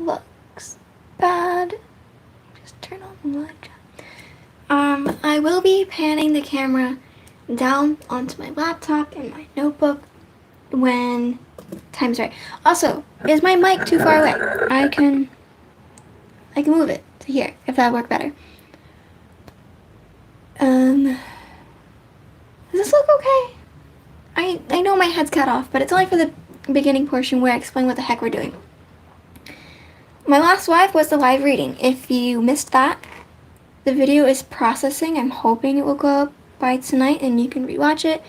looks bad. Just turn on the light. I will be panning the camera down onto my laptop and my notebook when time's right. Also, is my mic too far away? I can move it to here if that would work better. Does this look okay? I know my head's cut off, but it's only for the beginning portion where I explain what the heck we're doing. My last live was the live reading. If you missed that, the video is processing. I'm hoping it will go up by tonight and you can rewatch it.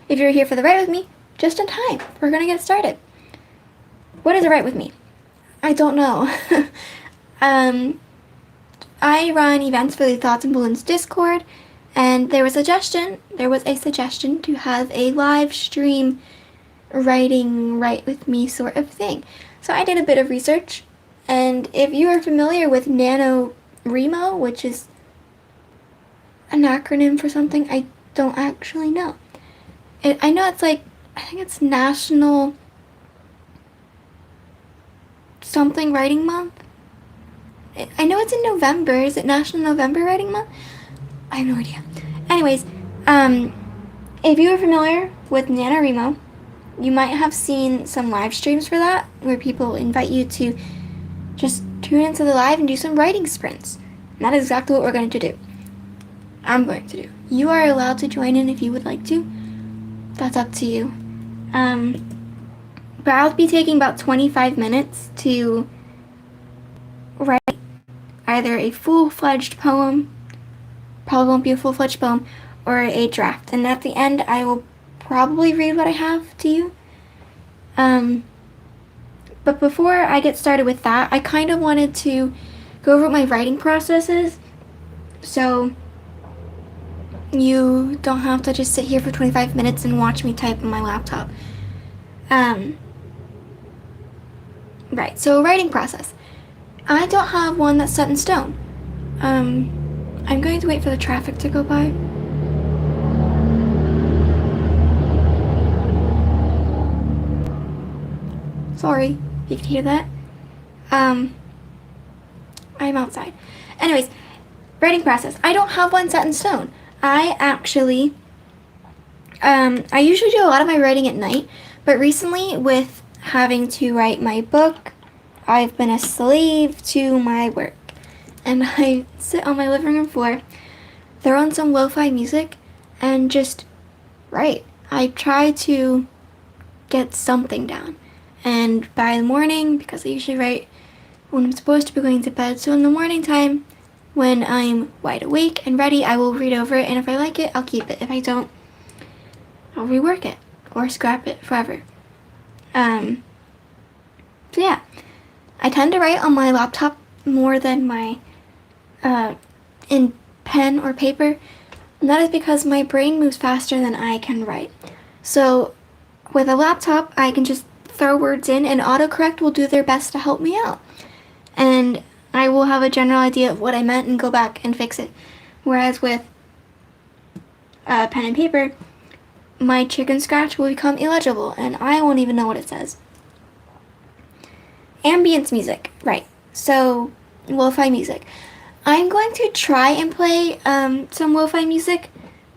If you're here for the write with me, just in time. We're gonna get started. What is a write with me? I don't know. I run events for the Thoughts and Balloons Discord, and there was a suggestion to have a live stream writing write with me sort of thing. So I did a bit of research, and if you are familiar with NaNoWriMo, which is an acronym for something, I don't actually know. I know it's like, I think it's National something Writing Month. I know it's in November. Is it National November Writing Month? I have no idea. Anyways, if you are familiar with NaNoWriMo, you might have seen some live streams for that, where people invite you to just tune into the live and do some writing sprints. And that is exactly what we're going to do. I'm going to do. You are allowed to join in if you would like to. That's up to you. But I'll be taking about 25 minutes to write either a full-fledged poem, probably won't be a full-fledged poem, or a draft. And at the end, I will probably read what I have to you. But before I get started with that, I kind of wanted to go over what my writing process is, so you don't have to just sit here for 25 minutes and watch me type on my laptop. Right, so writing process. I don't have one that's set in stone. I'm going to wait for the traffic to go by. Sorry, you can hear that. I'm outside. Anyways, writing process. I don't have one set in stone. I actually, I usually do a lot of my writing at night, but recently with having to write my book, I've been a slave to my work. And I sit on my living room floor, throw on some lo-fi music, and just write. I try to get something down. And by the morning, because I usually write when I'm supposed to be going to bed, so in the morning time, when I'm wide awake and ready, I will read over it, and if I like it, I'll keep it. If I don't, I'll rework it or scrap it forever. So yeah, I tend to write on my laptop more than my in pen or paper, and that is because my brain moves faster than I can write. So with a laptop, I can just throw words in, and autocorrect will do their best to help me out, and I will have a general idea of what I meant and go back and fix it. Whereas with pen and paper, my chicken scratch will become illegible, and I won't even know what it says. Ambience music, right. So, lo-fi music. I'm going to try and play some lo-fi music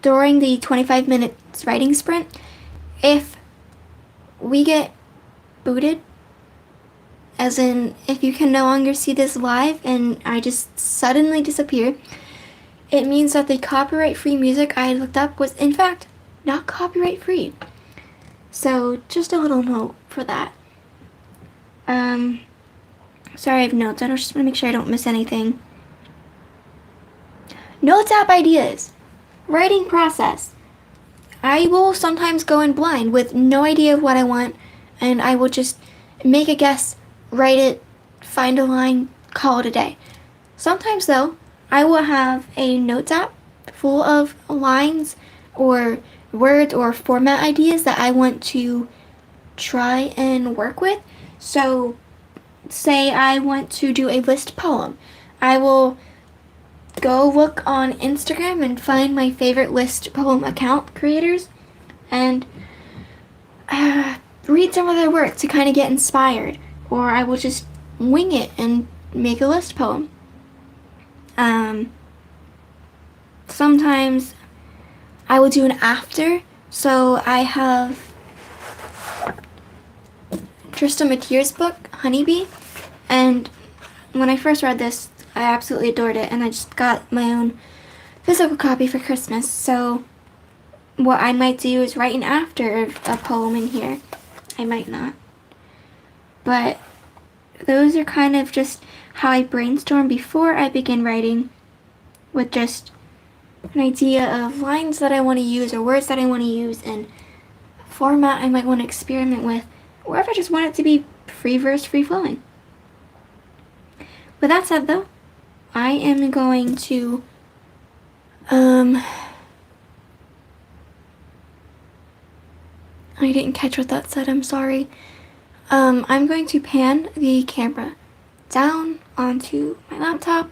during the 25 minutes writing sprint. If we get booted, as in if you can no longer see this live and I just suddenly disappear, it means that the copyright-free music I looked up was in fact not copyright-free. So just a little note for that. Sorry, I have notes. I just want to make sure I don't miss anything. Notes app ideas. Writing process. I will sometimes go in blind with no idea of what I want, and I will just make a guess, write it, find a line, call it a day. Sometimes though, I will have a notes app full of lines or words or format ideas that I want to try and work with. So say I want to do a list poem. I will go look on Instagram and find my favorite list poem account creators and read some of their work to kind of get inspired. Or I will just wing it and make a list poem. Sometimes I will do an after. So I have Trista Matier's book, Honeybee, and when I first read this, I absolutely adored it, and I just got my own physical copy for Christmas. So what I might do is write an after of a poem in here. I might not. But those are kind of just how I brainstorm before I begin writing, with just an idea of lines that I want to use or words that I want to use and format I might want to experiment with, or if I just want it to be free verse, free flowing. With that said though, I am going to I didn't catch what that said, I'm sorry. I'm going to pan the camera down onto my laptop,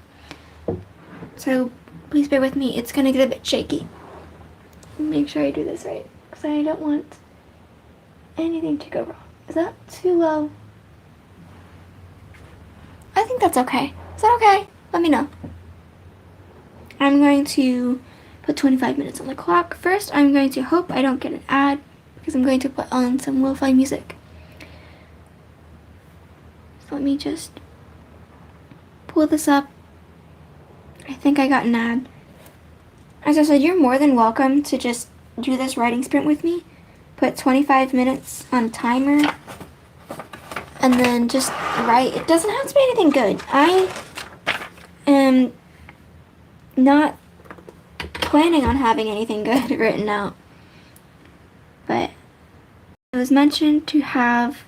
so please bear with me, it's gonna get a bit shaky. Make sure I do this right, because I don't want anything to go wrong. Is that too low? I think that's okay. Is that okay? Let me know. I'm going to put 25 minutes on the clock. First, I'm going to hope I don't get an ad, because I'm going to put on some lo-fi music. So let me just pull this up. I think I got an ad. As I said, you're more than welcome to just do this writing sprint with me. Put 25 minutes on a timer, and then just write. It doesn't have to be anything good. I am not planning on having anything good written out, but it was mentioned to have,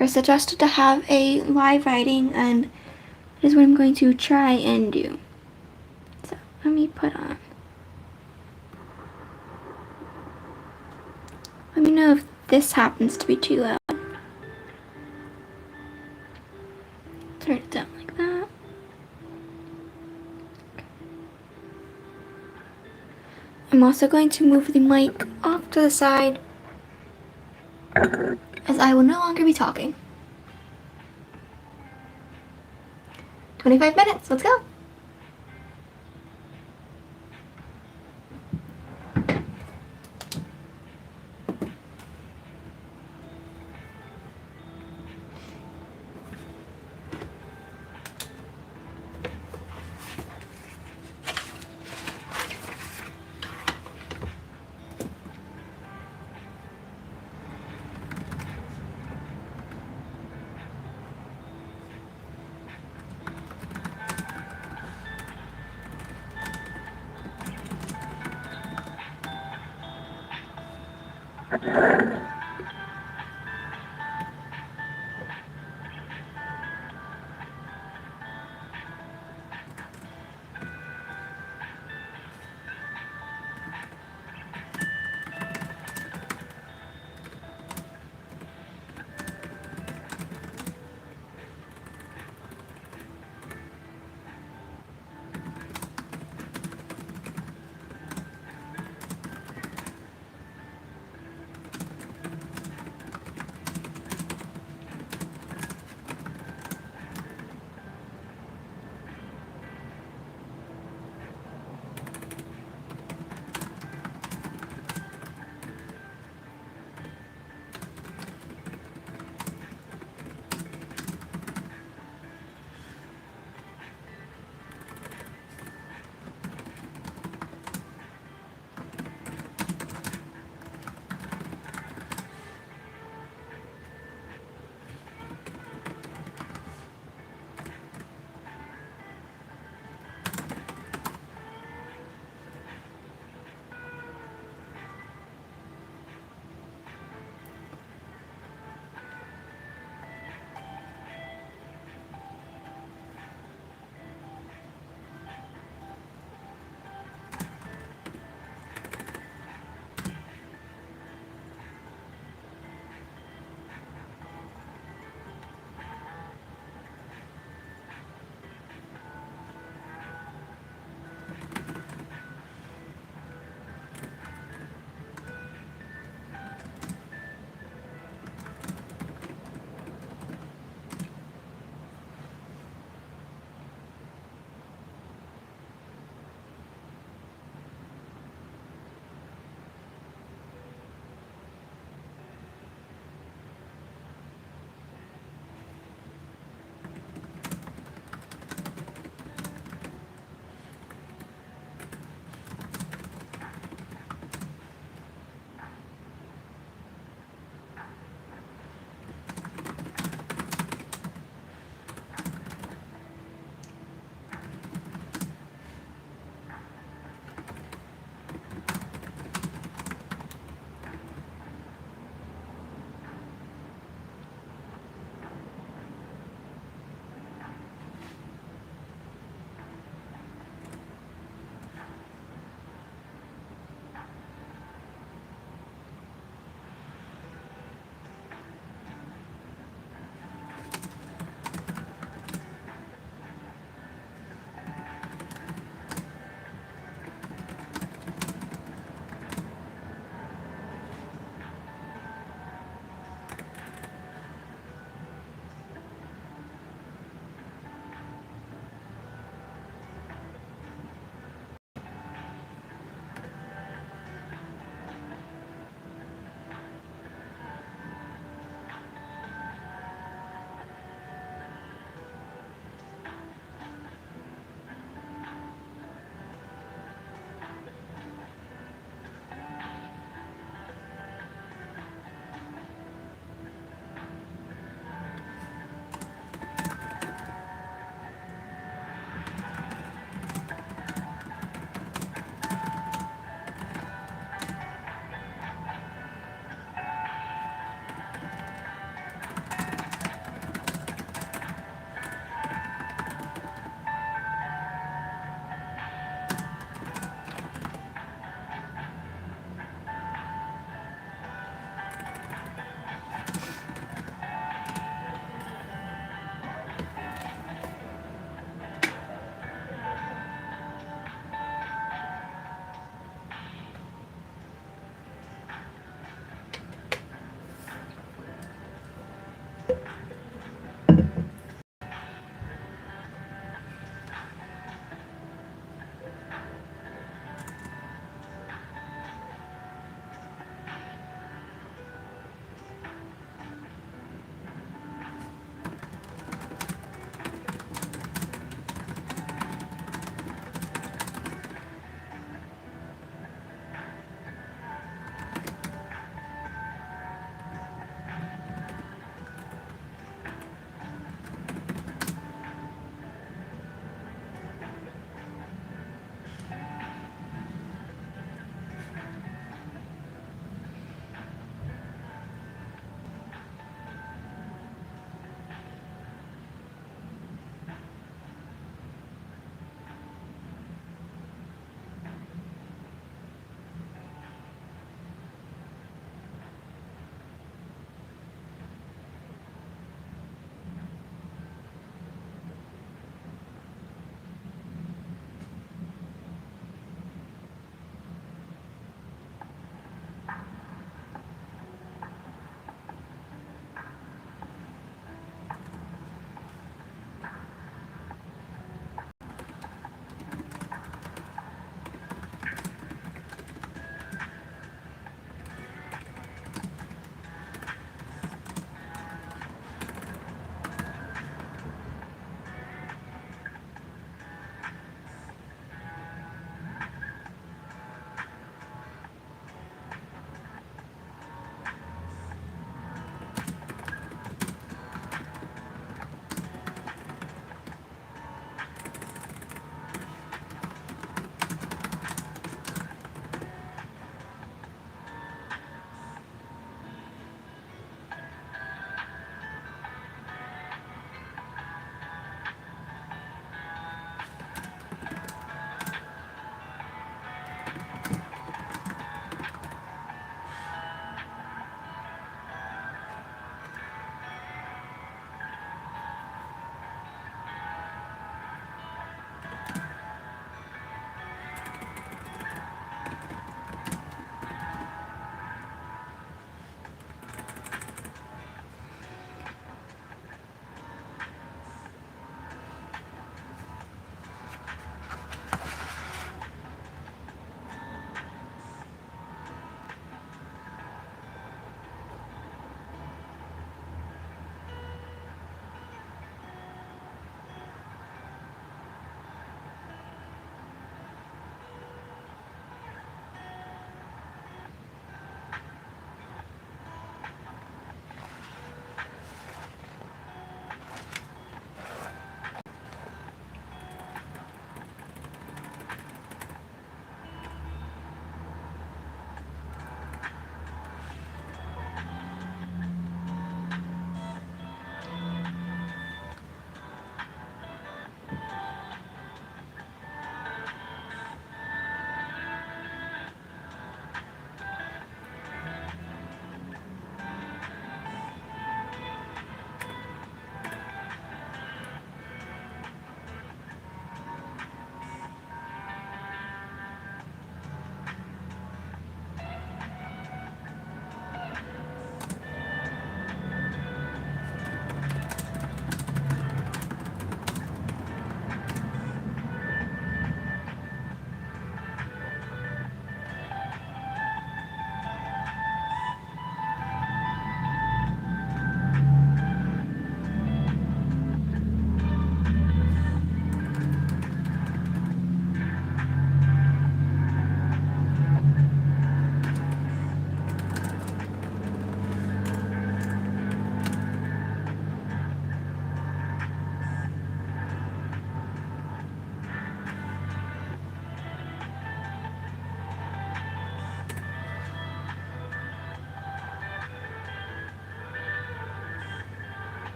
or suggested to have, a live writing, and that is what I'm going to try and do. So let me put on. Let me know if this happens to be too loud. Turn it down like that. I'm also going to move the mic off to the side, as I will no longer be talking. 25 minutes, let's go.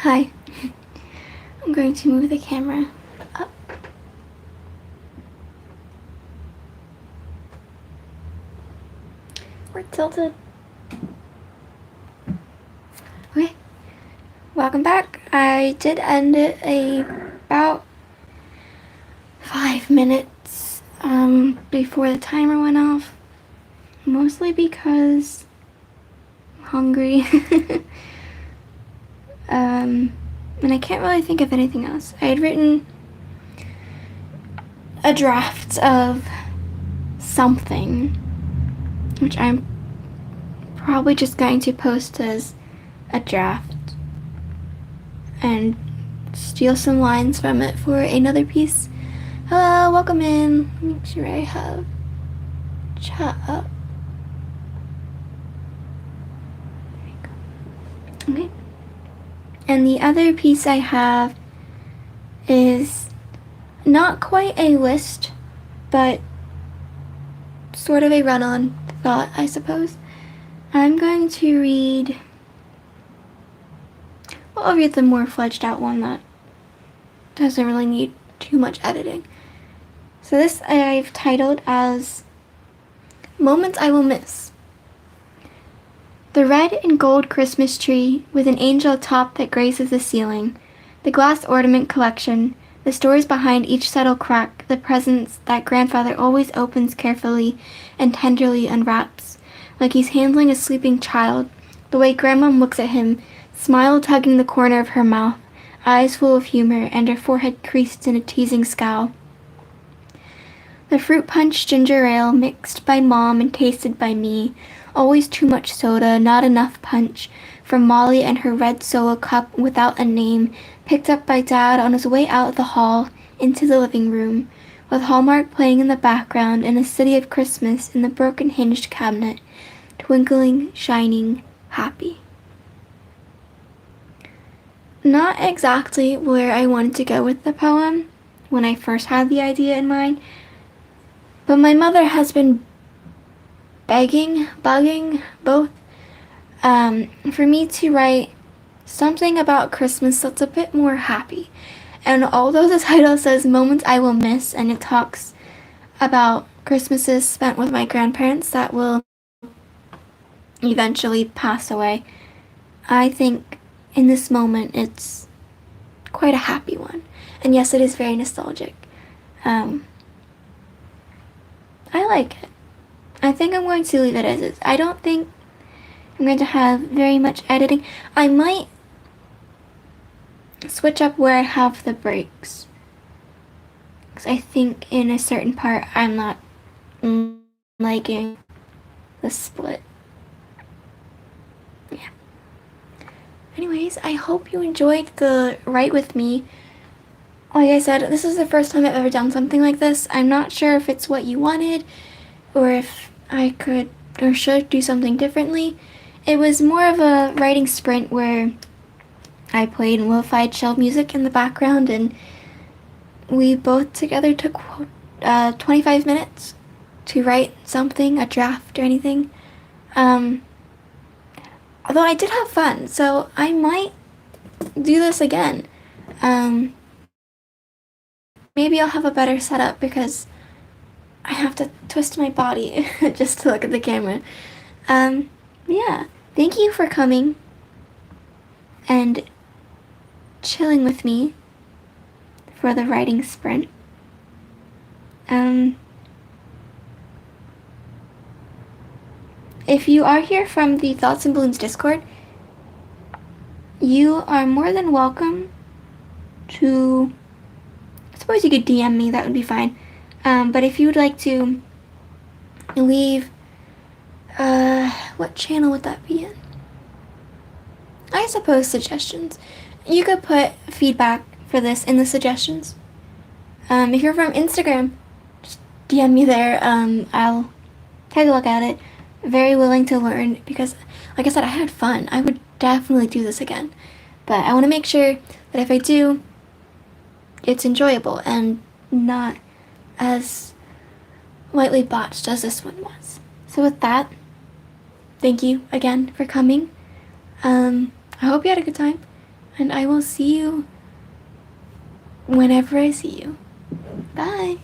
Hi. I'm going to move the camera up. We're tilted. Okay. Welcome back. I did end it about 5 minutes before the timer went off. Mostly because I'm hungry. And I can't really think of anything else. I had written a draft of something, which I'm probably just going to post as a draft and steal some lines from it for another piece. Hello, welcome in. Make sure I have chat up. There you go. Okay. And the other piece I have is not quite a list, but sort of a run-on thought, I suppose. I'm going to read, well, I'll read the more fledged out one that doesn't really need too much editing. So this I've titled as Moments I Will Miss. The red and gold Christmas tree with an angel atop that graces the ceiling, the glass ornament collection, the stories behind each subtle crack, the presents that grandfather always opens carefully and tenderly unwraps, like he's handling a sleeping child, the way Grandma looks at him, smile tugging the corner of her mouth, eyes full of humor, and her forehead creased in a teasing scowl. The fruit punch ginger ale mixed by Mom and tasted by me, always too much soda, not enough punch, from Molly and her red solo cup without a name, picked up by Dad on his way out the hall into the living room, with Hallmark playing in the background and a City of Christmas in the broken-hinged cabinet, twinkling, shining, happy. Not exactly where I wanted to go with the poem when I first had the idea in mind, but my mother has been bugging, both, for me to write something about Christmas that's a bit more happy. And although the title says Moments I Will Miss, and it talks about Christmases spent with my grandparents that will eventually pass away, I think in this moment it's quite a happy one. And yes, it is very nostalgic. I like it. I think I'm going to leave it as is. I don't think I'm going to have very much editing. I might switch up where I have the breaks, because I think in a certain part I'm not liking the split. Yeah. Anyways, I hope you enjoyed the write with me. Like I said, this is the first time I've ever done something like this. I'm not sure if it's what you wanted, or if I could or should do something differently. It was more of a writing sprint where I played lo-fi chill music in the background, and we both together took 25 minutes to write something, a draft or anything. Although I did have fun, so I might do this again. Maybe I'll have a better setup because I have to twist my body just to look at the camera. Yeah, thank you for coming and chilling with me for the writing sprint. If you are here from the Thoughts and Balloons Discord, you are more than welcome to, I suppose you could DM me, that would be fine. But if you would like to leave, what channel would that be in? I suppose suggestions. You could put feedback for this in the suggestions. If you're from Instagram, just DM me there. I'll take a look at it. Very willing to learn because, like I said, I had fun. I would definitely do this again. But I want to make sure that if I do, it's enjoyable and not as lightly botched as this one was. So with that, thank you again for coming. I hope you had a good time. And I will see you whenever I see you. Bye.